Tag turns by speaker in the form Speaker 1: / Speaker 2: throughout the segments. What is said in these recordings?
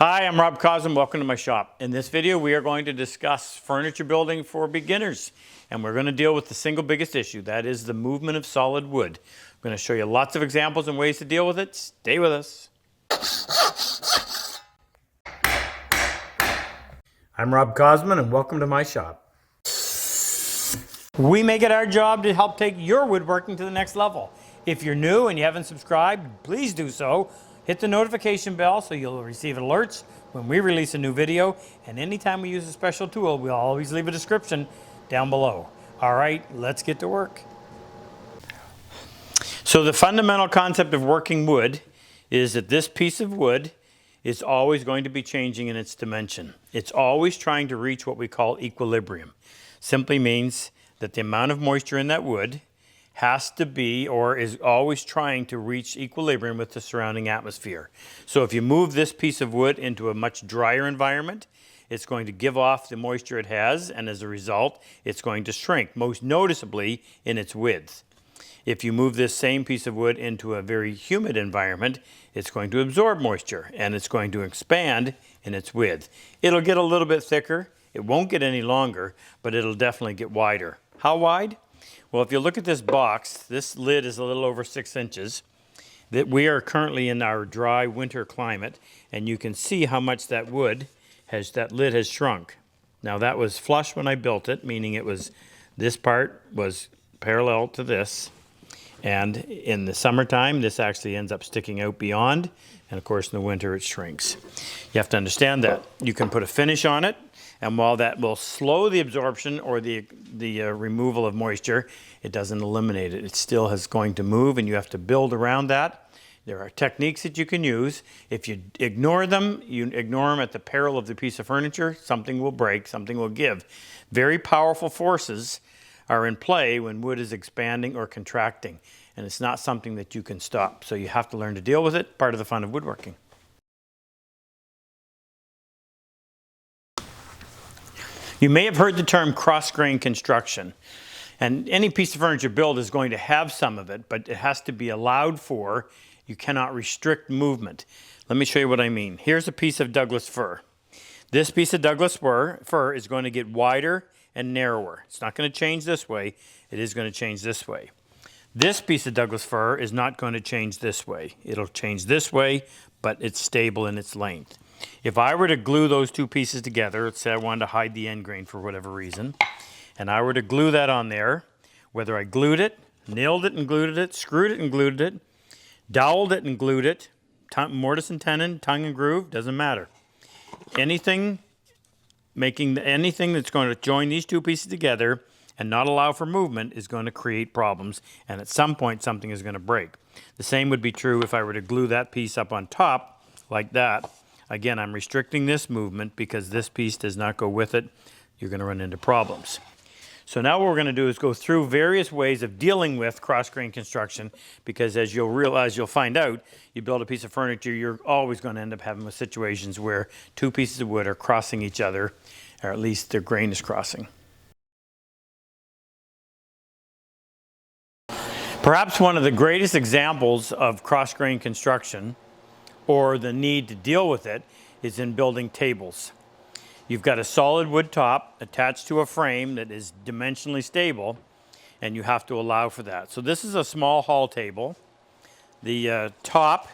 Speaker 1: Hi, I'm Rob Cosman. Welcome to my shop. In this video, we are going to discuss furniture building for beginners, and we're going to deal with the single biggest issue, that is the movement of solid wood. I'm going to show you lots of examples and ways to deal with it. Stay with us. I'm Rob Cosman, and welcome to my shop. We make it our job to help take your woodworking to the next level. If you're new and you haven't subscribed, please do so. Hit the notification bell so you'll receive alerts when we release a new video. And anytime we use a special tool, we'll always leave a description down below. All right, let's get to work. So the fundamental concept of working wood is that this piece of wood is always going to be changing in its dimension. It's always trying to reach what we call equilibrium. Simply means that the amount of moisture in that wood has to be, or is always trying to reach equilibrium with the surrounding atmosphere. So if you move this piece of wood into a much drier environment, it's going to give off the moisture it has, and as a result, it's going to shrink, most noticeably in its width. If you move this same piece of wood into a very humid environment, it's going to absorb moisture, and it's going to expand in its width. It'll get a little bit thicker. It won't get any longer, but it'll definitely get wider. How wide? Well, if you look at this box, this lid is a little over 6 inches. That we are currently in our dry winter climate, and you can see how much that lid has shrunk. Now that was flush when I built it, meaning this part was parallel to this. And in the summertime, this actually ends up sticking out beyond, and of course in the winter it shrinks. You have to understand that. You can put a finish on it, and while that will slow the absorption or the removal of moisture, it doesn't eliminate it. It still is going to move, and you have to build around that. There are techniques that you can use. If you ignore them at the peril of the piece of furniture, something will break, something will give. Very powerful forces are in play when wood is expanding or contracting, and it's not something that you can stop. So you have to learn to deal with it, part of the fun of woodworking. You may have heard the term cross-grain construction, and any piece of furniture built is going to have some of it, but it has to be allowed for. You cannot restrict movement. Let me show you what I mean. Here's a piece of Douglas fir. This piece of Douglas fir is going to get wider and narrower. It's not going to change this way. It is going to change this way. This piece of Douglas fir is not going to change this way. It'll change this way, but it's stable in its length. If I were to glue those two pieces together, let's say I wanted to hide the end grain for whatever reason, and I were to glue that on there, whether I glued it, nailed it and glued it, screwed it and glued it, doweled it and glued it, mortise and tenon, tongue and groove, doesn't matter. Anything that's going to join these two pieces together and not allow for movement is going to create problems, and at some point something is going to break. The same would be true if I were to glue that piece up on top like that. Again, I'm restricting this movement because this piece does not go with it. You're going to run into problems. So now what we're going to do is go through various ways of dealing with cross-grain construction, because as you'll find out, you build a piece of furniture, you're always going to end up having situations where two pieces of wood are crossing each other, or at least their grain is crossing. Perhaps one of the greatest examples of cross-grain construction, or the need to deal with it, is in building tables. You've got a solid wood top attached to a frame that is dimensionally stable, and you have to allow for that. So this is a small hall table. The top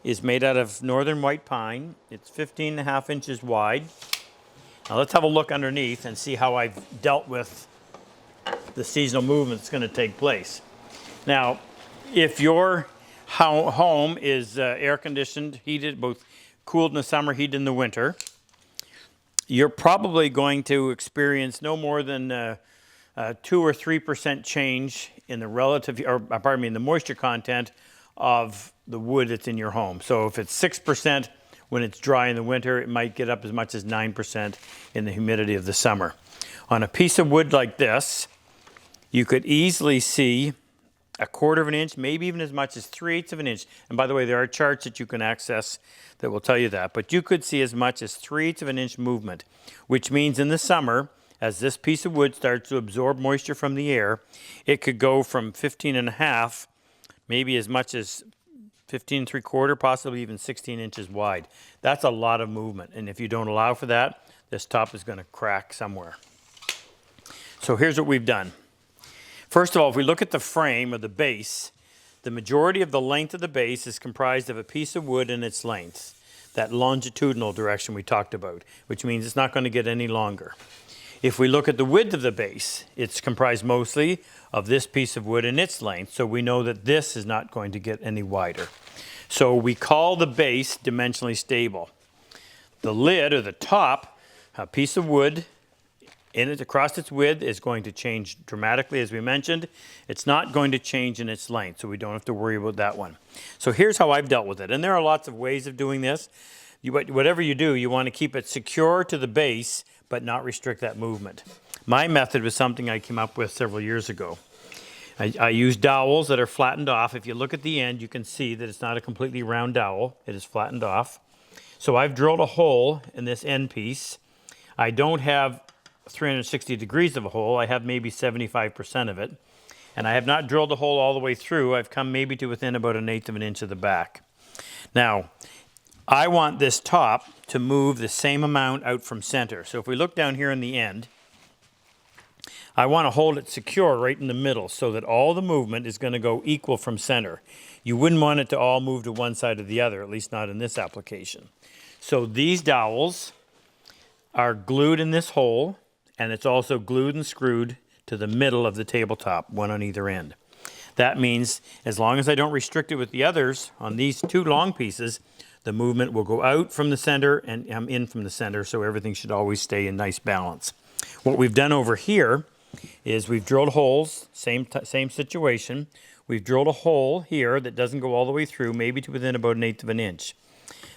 Speaker 1: is made out of northern white pine. It's 15.5 inches wide. Now let's have a look underneath and see how I've dealt with the seasonal movement that's going to take place. Now, if your home is air conditioned, heated, both cooled in the summer, heated in the winter, you're probably going to experience no more than 2 or 3% change in the the moisture content of the wood that's in your home. So if it's 6% when it's dry in the winter, it might get up as much as 9% in the humidity of the summer. On a piece of wood like this, you could easily see 1/4 of an inch, maybe even as much as 3/8 of an inch. And by the way, there are charts that you can access that will tell you that. But you could see as much as 3/8 of an inch movement, which means in the summer, as this piece of wood starts to absorb moisture from the air, it could go from 15.5, maybe as much as 15 3/4, possibly even 16 inches wide. That's a lot of movement. And if you don't allow for that, this top is going to crack somewhere. So here's what we've done. First of all, if we look at the frame or the base, the majority of the length of the base is comprised of a piece of wood and its length, that longitudinal direction we talked about, which means it's not going to get any longer. If we look at the width of the base, it's comprised mostly of this piece of wood and its length, so we know that this is not going to get any wider. So we call the base dimensionally stable. The lid, or the top, a piece of wood in it across its width, is going to change dramatically, as we mentioned. It's not going to change in its length, so we don't have to worry about that one. So here's how I've dealt with it, and there are lots of ways of doing this. Whatever you do, you want to keep it secure to the base, but not restrict that movement. My method was something I came up with several years ago. I use dowels that are flattened off. If you look at the end, you can see that it's not a completely round dowel. It is flattened off. So I've drilled a hole in this end piece. I don't have 360 degrees of a hole. I have maybe 75% of it. And I have not drilled the hole all the way through. I've come maybe to within about 1/8 of an inch of the back. Now, I want this top to move the same amount out from center. So if we look down here in the end, I want to hold it secure right in the middle so that all the movement is going to go equal from center. You wouldn't want it to all move to one side or the other, at least not in this application. So these dowels are glued in this hole, and it's also glued and screwed to the middle of the tabletop, one on either end. That means as long as I don't restrict it with the others on these two long pieces, the movement will go out from the center and in from the center, so everything should always stay in nice balance. What we've done over here is we've drilled holes, same situation. We've drilled a hole here that doesn't go all the way through, maybe to within about 1/8 of an inch.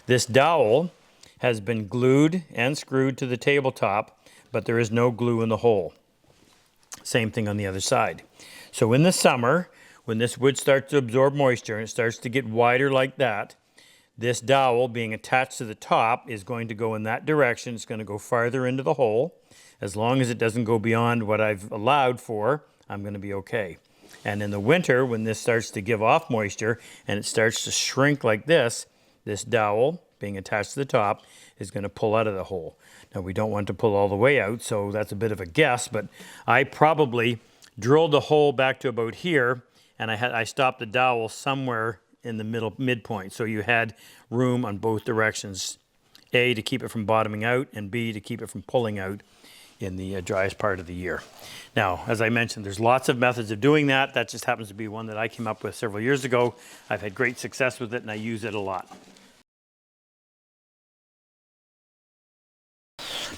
Speaker 1: This dowel has been glued and screwed to the tabletop, but there is no glue in the hole. Same thing on the other side. So in the summer, when this wood starts to absorb moisture and it starts to get wider like that, this dowel being attached to the top is going to go in that direction. It's going to go farther into the hole. As long as it doesn't go beyond what I've allowed for, I'm going to be okay. And in the winter, when this starts to give off moisture and it starts to shrink like this dowel being attached to the top is going to pull out of the hole. Now, we don't want to pull all the way out, so that's a bit of a guess, but I probably drilled the hole back to about here, and I stopped the dowel somewhere in the midpoint. So you had room on both directions, A, to keep it from bottoming out, and B, to keep it from pulling out in the driest part of the year. Now, as I mentioned, there's lots of methods of doing that. That just happens to be one that I came up with several years ago. I've had great success with it, and I use it a lot.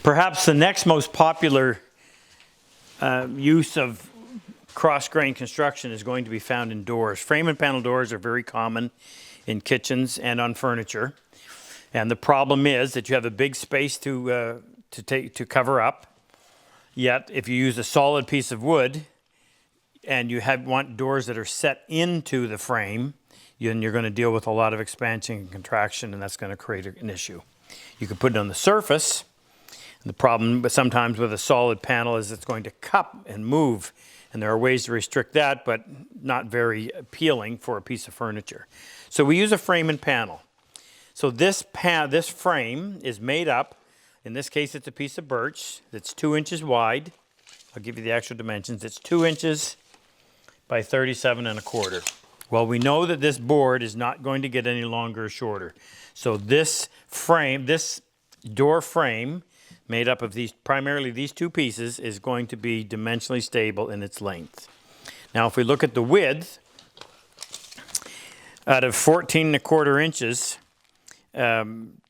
Speaker 1: Perhaps the next most popular use of cross-grain construction is going to be found in doors. Frame and panel doors are very common in kitchens and on furniture. And the problem is that you have a big space to cover up. Yet, if you use a solid piece of wood and you want doors that are set into the frame, then you're going to deal with a lot of expansion and contraction, and that's going to create an issue. You can put it on the surface. The problem sometimes with a solid panel is it's going to cup and move. And there are ways to restrict that, but not very appealing for a piece of furniture. So we use a frame and panel. So this frame is made up, in this case it's a piece of birch that's 2 inches wide. I'll give you the actual dimensions. It's 2 inches by 37 1/4. Well, we know that this board is not going to get any longer or shorter. So this door frame, made up of primarily these two pieces, is going to be dimensionally stable in its length. Now, if we look at the width, out of 14 1/4 inches, 10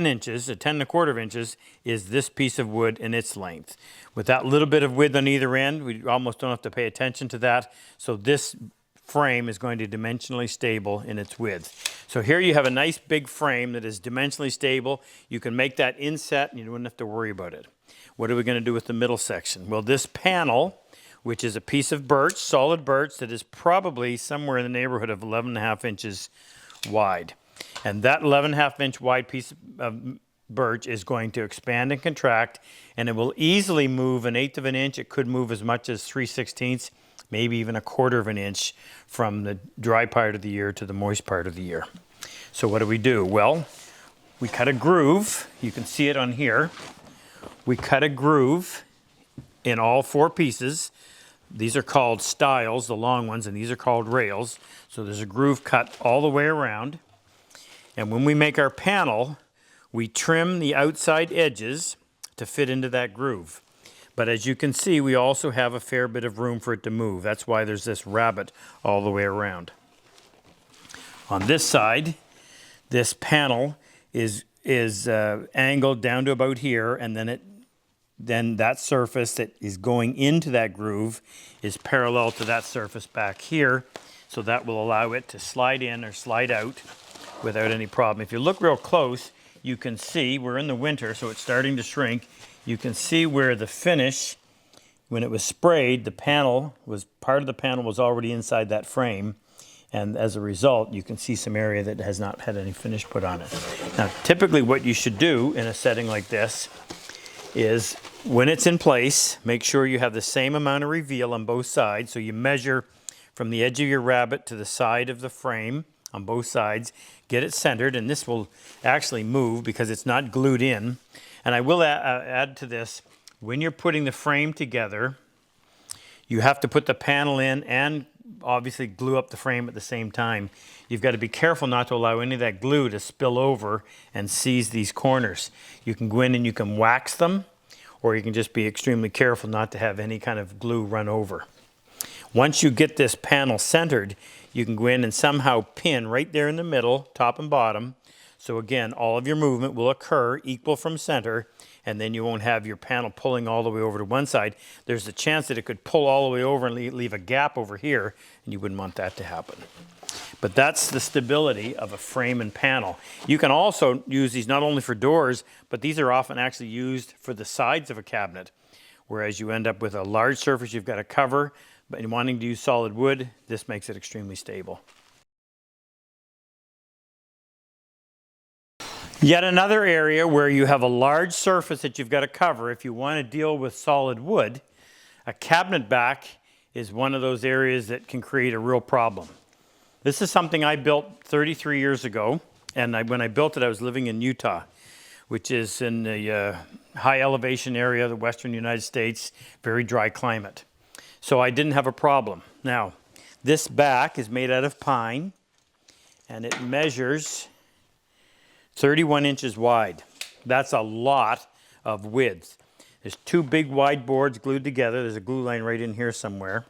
Speaker 1: inches, 10 1/4 inches is this piece of wood in its length. With that little bit of width on either end, we almost don't have to pay attention to that. So this frame is going to be dimensionally stable in its width. So here you have a nice big frame that is dimensionally stable. You can make that inset and you don't have to worry about it. What are we going to do with the middle section? Well, this panel, which is a piece of birch, solid birch, that is probably somewhere in the neighborhood of 11 1/2 inches wide. And that 11 1/2 inch wide piece of birch is going to expand and contract, and it will easily move 1/8 of an inch. It could move as much as 3/16, maybe even 1/4 of an inch from the dry part of the year to the moist part of the year. So what do? Well, we cut a groove. You can see it on here. We cut a groove in all 4 pieces. These are called stiles, the long ones, and these are called rails. So there's a groove cut all the way around. And when we make our panel, we trim the outside edges to fit into that groove. But as you can see, we also have a fair bit of room for it to move. That's why there's this rabbet all the way around. On this side, this panel is angled down to about here, and then that surface that is going into that groove is parallel to that surface back here. So that will allow it to slide in or slide out without any problem. If you look real close, you can see, we're in the winter, so it's starting to shrink. You can see where the finish, when it was sprayed, part of the panel was already inside that frame. And as a result, you can see some area that has not had any finish put on it. Now, typically what you should do in a setting like this is, when it's in place, make sure you have the same amount of reveal on both sides. So you measure from the edge of your rabbet to the side of the frame on both sides, get it centered, and this will actually move because it's not glued in. And I will add to this, when you're putting the frame together, you have to put the panel in and obviously glue up the frame at the same time. You've got to be careful not to allow any of that glue to spill over and seize these corners. You can go in and you can wax them, or you can just be extremely careful not to have any kind of glue run over. Once you get this panel centered, you can go in and somehow pin right there in the middle, top and bottom. So again, all of your movement will occur equal from center, and then you won't have your panel pulling all the way over to one side. There's a chance that it could pull all the way over and leave a gap over here, and you wouldn't want that to happen. But that's the stability of a frame and panel. You can also use these not only for doors, but these are often actually used for the sides of a cabinet, whereas you end up with a large surface you've got to cover, but in wanting to use solid wood, this makes it extremely stable. Yet another area where you have a large surface that you've got to cover if you want to deal with solid wood, a cabinet back is one of those areas that can create a real problem. This is something I built 33 years ago, and when I built it, I was living in Utah, which is in the high elevation area of the western United States, very dry climate. So I didn't have a problem. Now, this back is made out of pine, and it measures 31 inches wide. That's a lot of width. There's 2 big wide boards glued together. There's a glue line right in here somewhere.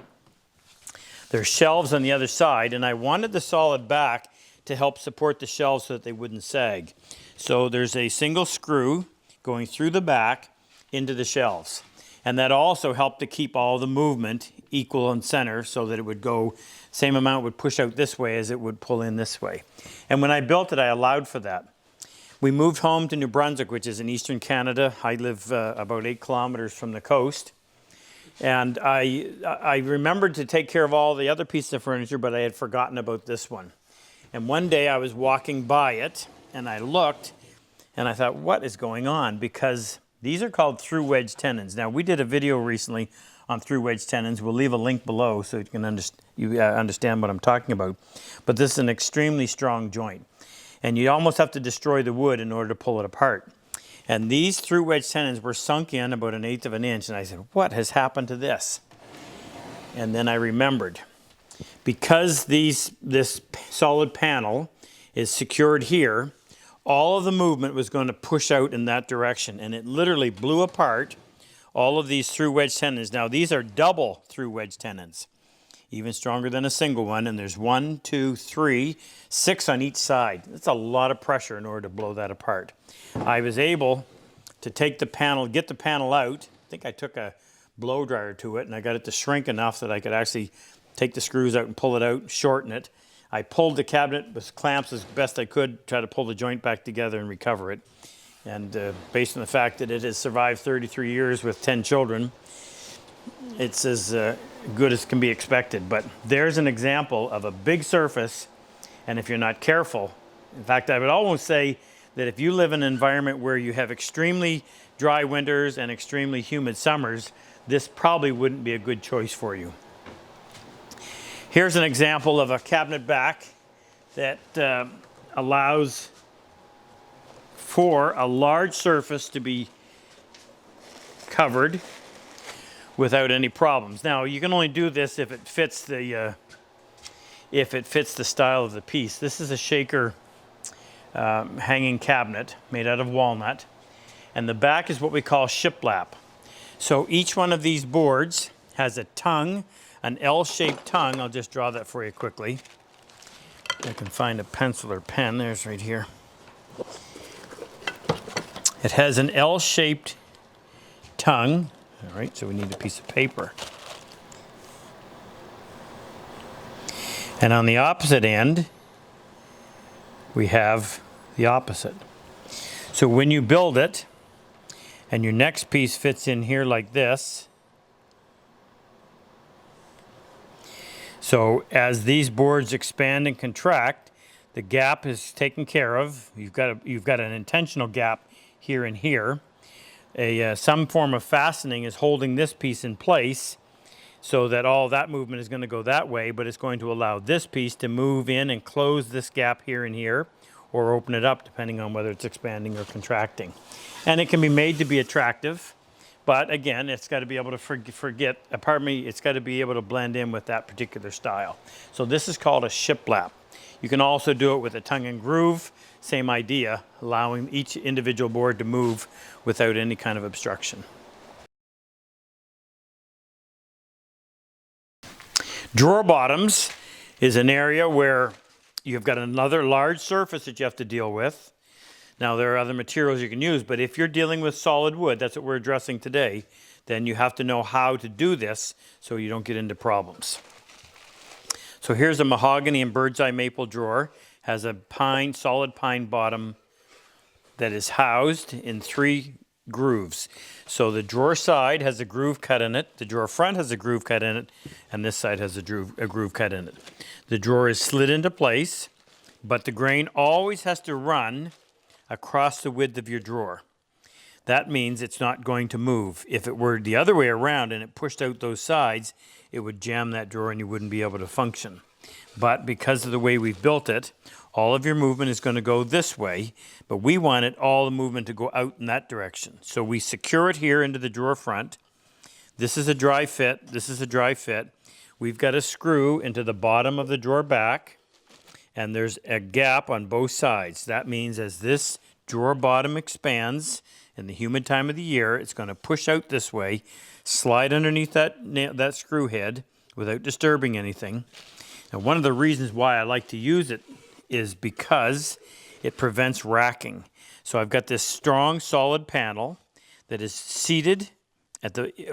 Speaker 1: There's shelves on the other side, and I wanted the solid back to help support the shelves so that they wouldn't sag. So there's a single screw going through the back into the shelves. And that also helped to keep all the movement equal in center so that it would go, same amount would push out this way as it would pull in this way. And when I built it, I allowed for that. We moved home to New Brunswick, which is in eastern Canada. I live about 8 kilometers from the coast. And I remembered to take care of all the other pieces of furniture, but I had forgotten about this one. And one day I was walking by it, and I looked, and I thought, what is going on? Because these are called through wedge tenons. Now, we did a video recently on through wedge tenons. We'll leave a link below so you can understand what I'm talking about. But this is an extremely strong joint. And you almost have to destroy the wood in order to pull it apart. And these through wedge tenons were sunk in about 1/8 of an inch. And I said, what has happened to this? And then I remembered. Because this solid panel is secured here, all of the movement was going to push out in that direction. And it literally blew apart all of these through wedge tenons. Now, these are double through wedge tenons, even stronger than a single one. And there's 1, 2, 3, 6 on each side. That's a lot of pressure in order to blow that apart. I was able to take the panel, get the panel out. I think I took a blow dryer to it, and I got it to shrink enough that I could actually take the screws out and pull it out, shorten it. I pulled the cabinet with clamps as best I could, try to pull the joint back together and recover it. And based on the fact that it has survived 33 years with 10 children, it's as good as can be expected. But there's an example of a big surface, and if you're not careful, in fact, I would almost say that if you live in an environment where you have extremely dry winters and extremely humid summers, this probably wouldn't be a good choice for you. Here's an example of a cabinet back that allows for a large surface to be covered without any problems. Now, you can only do this if it fits the style of the piece. This is a shaker hanging cabinet made out of walnut, and the back is what we call shiplap. So each one of these boards has a tongue, an L-shaped tongue. I'll just draw that for you quickly. I can find a pencil or pen. There's right here. It has an L-shaped tongue. All right, so we need a piece of paper. And on the opposite end, we have the opposite. So when you build it, and your next piece fits in here like this, so as these boards expand and contract, the gap is taken care of. You've got an intentional gap here and here. Some form of fastening is holding this piece in place so that all that movement is going to go that way, but it's going to allow this piece to move in and close this gap here and here, or open it up depending on whether it's expanding or contracting. And it can be made to be attractive, but again, it's got to be able to it's got to be able to blend in with that particular style. So this is called a shiplap. You can also do it with a tongue and groove, same idea, allowing each individual board to move without any kind of obstruction. Drawer bottoms is an area where you've got another large surface that you have to deal with. Now, there are other materials you can use, but if you're dealing with solid wood, that's what we're addressing today, then you have to know how to do this so you don't get into problems. So here's a mahogany and bird's eye maple drawer. Has a solid pine bottom that is housed in 3 grooves. So the drawer side has a groove cut in it, the drawer front has a groove cut in it, and this side has a groove cut in it. The drawer is slid into place, but the grain always has to run across the width of your drawer. That means it's not going to move. If it were the other way around and it pushed out those sides, it would jam that drawer and you wouldn't be able to function. But because of the way we've built it, all of your movement is going to go this way, but we wanted all the movement to go out in that direction. So we secure it here into the drawer front. This is a dry fit. This is a dry fit. We've got a screw into the bottom of the drawer back, and there's a gap on both sides. That means as this drawer bottom expands in the humid time of the year, it's going to push out this way, slide underneath that screw head without disturbing anything. And one of the reasons why I like to use it is because it prevents racking. So I've got this strong, solid panel that is seated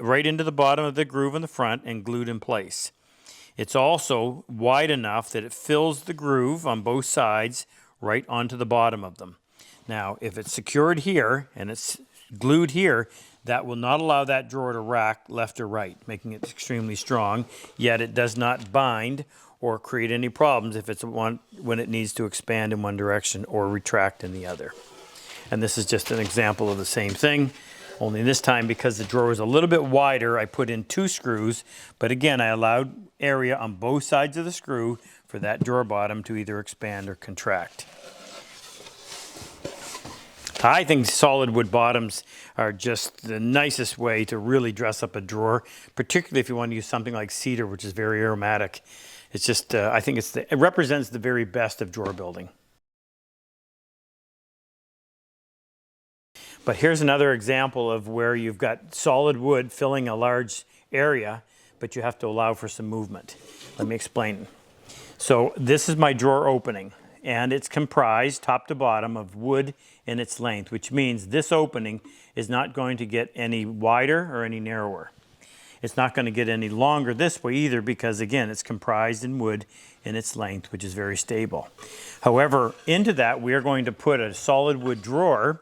Speaker 1: right into the bottom of the groove in the front and glued in place. It's also wide enough that it fills the groove on both sides right onto the bottom of them. Now, if it's secured here and it's glued here, that will not allow that drawer to rack left or right, making it extremely strong, yet it does not bind or create any problems if it's when it needs to expand in one direction or retract in the other. And this is just an example of the same thing, only this time because the drawer is a little bit wider, I put in 2 screws, but again, I allowed area on both sides of the screw for that drawer bottom to either expand or contract. I think solid wood bottoms are just the nicest way to really dress up a drawer, particularly if you want to use something like cedar, which is very aromatic. It's just, I think it represents the very best of drawer building. But here's another example of where you've got solid wood filling a large area, but you have to allow for some movement. Let me explain. So this is my drawer opening, and it's comprised top to bottom of wood in its length, which means this opening is not going to get any wider or any narrower. It's not going to get any longer this way either because, again, it's comprised in wood in its length, which is very stable. However, into that, we are going to put a solid wood drawer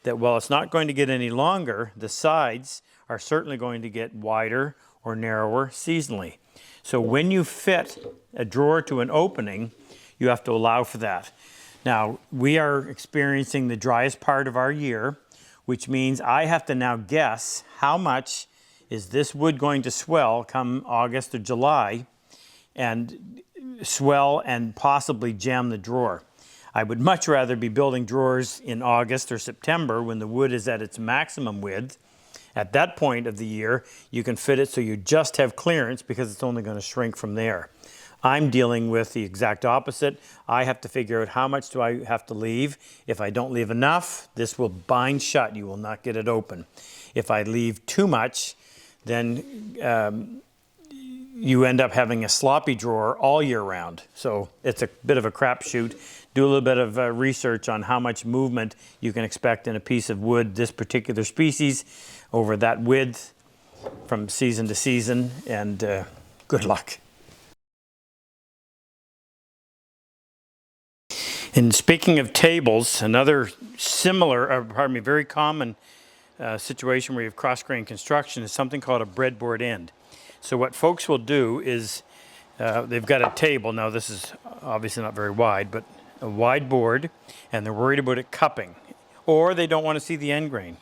Speaker 1: that, while it's not going to get any longer, the sides are certainly going to get wider or narrower seasonally. So when you fit a drawer to an opening, you have to allow for that. Now, we are experiencing the driest part of our year, which means I have to now guess how much is this wood going to swell come August or July and swell and possibly jam the drawer. I would much rather be building drawers in August or September when the wood is at its maximum width. At that point of the year, you can fit it so you just have clearance because it's only going to shrink from there. I'm dealing with the exact opposite. I have to figure out how much do I have to leave. If I don't leave enough, this will bind shut. You will not get it open. If I leave too much, then you end up having a sloppy drawer all year round. So it's a bit of a crapshoot. Do a little bit of research on how much movement you can expect in a piece of wood, this particular species, over that width from season to season, and good luck. And speaking of tables, another similar, very common situation where you have cross-grain construction is something called a breadboard end. So what folks will do is they've got a table. Now this is obviously not very wide, but a wide board, and they're worried about it cupping, or they don't want to see the end grain.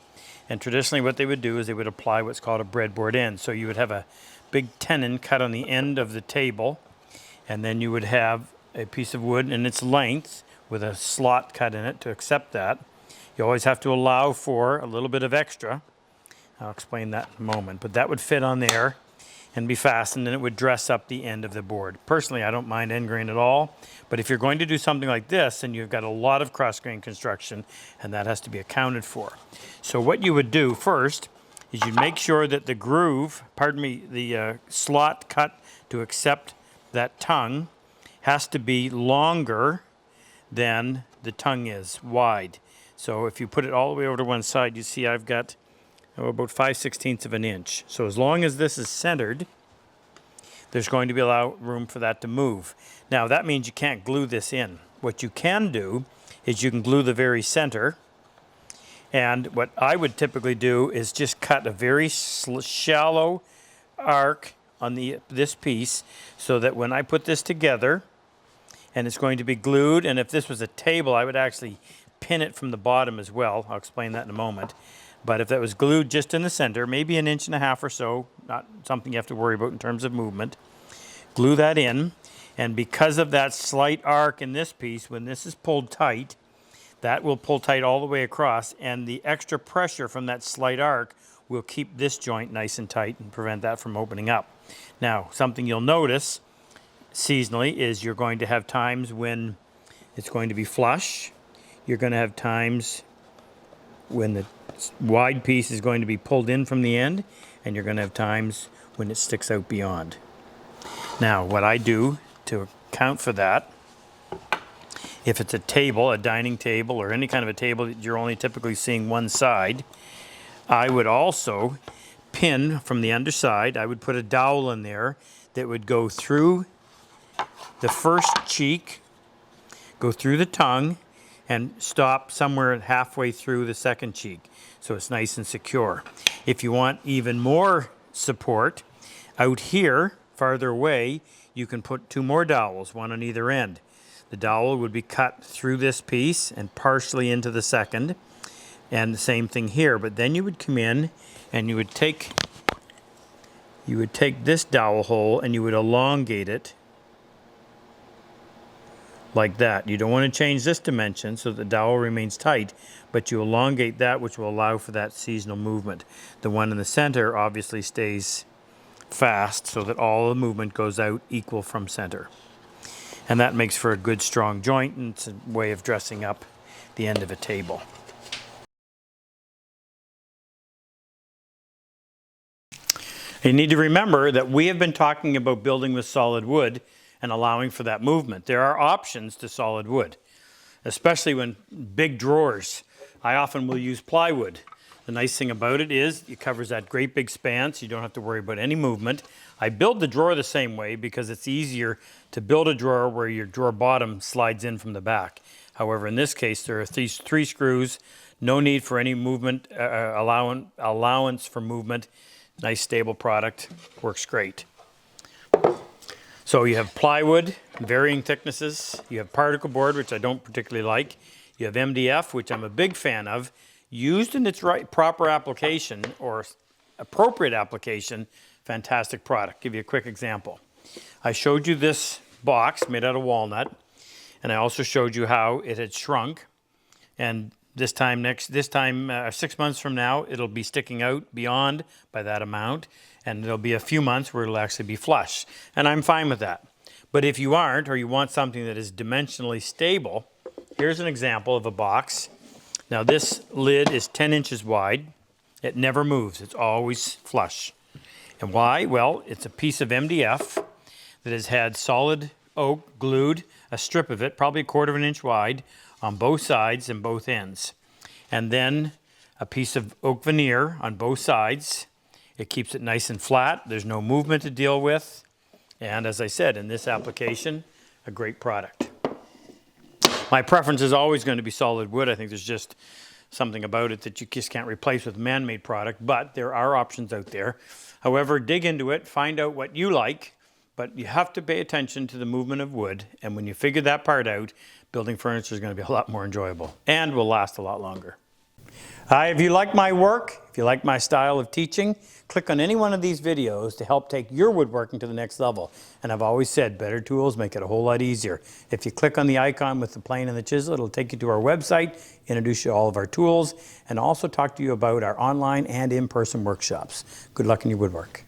Speaker 1: And traditionally what they would do is they would apply what's called a breadboard end. So you would have a big tenon cut on the end of the table, and then you would have a piece of wood in its length with a slot cut in it to accept that. You always have to allow for a little bit of extra. I'll explain that in a moment, but that would fit on there and be fastened, and it would dress up the end of the board. Personally, I don't mind end grain at all, but if you're going to do something like this, then you've got a lot of cross-grain construction, and that has to be accounted for. So what you would do first is you'd make sure that the groove, the slot cut to accept that tongue has to be longer than the tongue is wide. So if you put it all the way over to one side, you see I've got about 5/16 of an inch. So as long as this is centered, there's going to be room for that to move. Now that means you can't glue this in. What you can do is you can glue the very center, and what I would typically do is just cut a very shallow arc on this piece so that when I put this together, and it's going to be glued, and if this was a table, I would actually pin it from the bottom as well. I'll explain that in a moment. But if that was glued just in the center, maybe 1.5 inches or so, not something you have to worry about in terms of movement, glue that in, and because of that slight arc in this piece, when this is pulled tight, that will pull tight all the way across, and the extra pressure from that slight arc will keep this joint nice and tight and prevent that from opening up. Now, something you'll notice seasonally is you're going to have times when it's going to be flush. You're going to have times when the wide piece is going to be pulled in from the end, and you're going to have times when it sticks out beyond. Now, what I do to account for that, if it's a table, a dining table, or any kind of a table that you're only typically seeing one side, I would also pin from the underside. I would put a dowel in there that would go through the first cheek, go through the tongue, and stop somewhere halfway through the second cheek, so it's nice and secure. If you want even more support, out here, farther away, you can put 2 more dowels, one on either end. The dowel would be cut through this piece and partially into the second, and the same thing here, but then you would come in and you would take this dowel hole and you would elongate it like that. You don't want to change this dimension so the dowel remains tight, but you elongate that, which will allow for that seasonal movement. The one in the center obviously stays fast so that all the movement goes out equal from center. And that makes for a good strong joint, and it's a way of dressing up the end of a table. You need to remember that we have been talking about building with solid wood and allowing for that movement. There are options to solid wood, especially when big drawers. I often will use plywood. The nice thing about it is it covers that great big span, so you don't have to worry about any movement. I build the drawer the same way because it's easier to build a drawer where your drawer bottom slides in from the back. However, in this case, there are these 3 screws, no need for any movement, allowance for movement. Nice stable product, works great. So you have plywood, varying thicknesses. You have particle board, which I don't particularly like. You have MDF, which I'm a big fan of. Used in its proper application or appropriate application, fantastic product. Give you a quick example. I showed you this box made out of walnut, and I also showed you how it had shrunk. And this time 6 months from now, it'll be sticking out beyond by that amount, and there'll be a few months where it'll actually be flush. And I'm fine with that. But if you aren't, or you want something that is dimensionally stable, here's an example of a box. Now this lid is 10 inches wide. It never moves, it's always flush. And why? Well, it's a piece of MDF that has had solid oak glued, a strip of it, probably 1/4 of an inch wide, on both sides and both ends. And then a piece of oak veneer on both sides. It keeps it nice and flat. There's no movement to deal with. And as I said, in this application, a great product. My preference is always going to be solid wood. I think there's just something about it that you just can't replace with man-made product, but there are options out there. However, dig into it, find out what you like, but you have to pay attention to the movement of wood, and when you figure that part out, building furniture is going to be a lot more enjoyable and will last a lot longer. If you like my work, if you like my style of teaching, click on any one of these videos to help take your woodworking to the next level. And I've always said, better tools make it a whole lot easier. If you click on the icon with the plane and the chisel, it'll take you to our website, introduce you to all of our tools, and also talk to you about our online and in-person workshops. Good luck in your woodwork.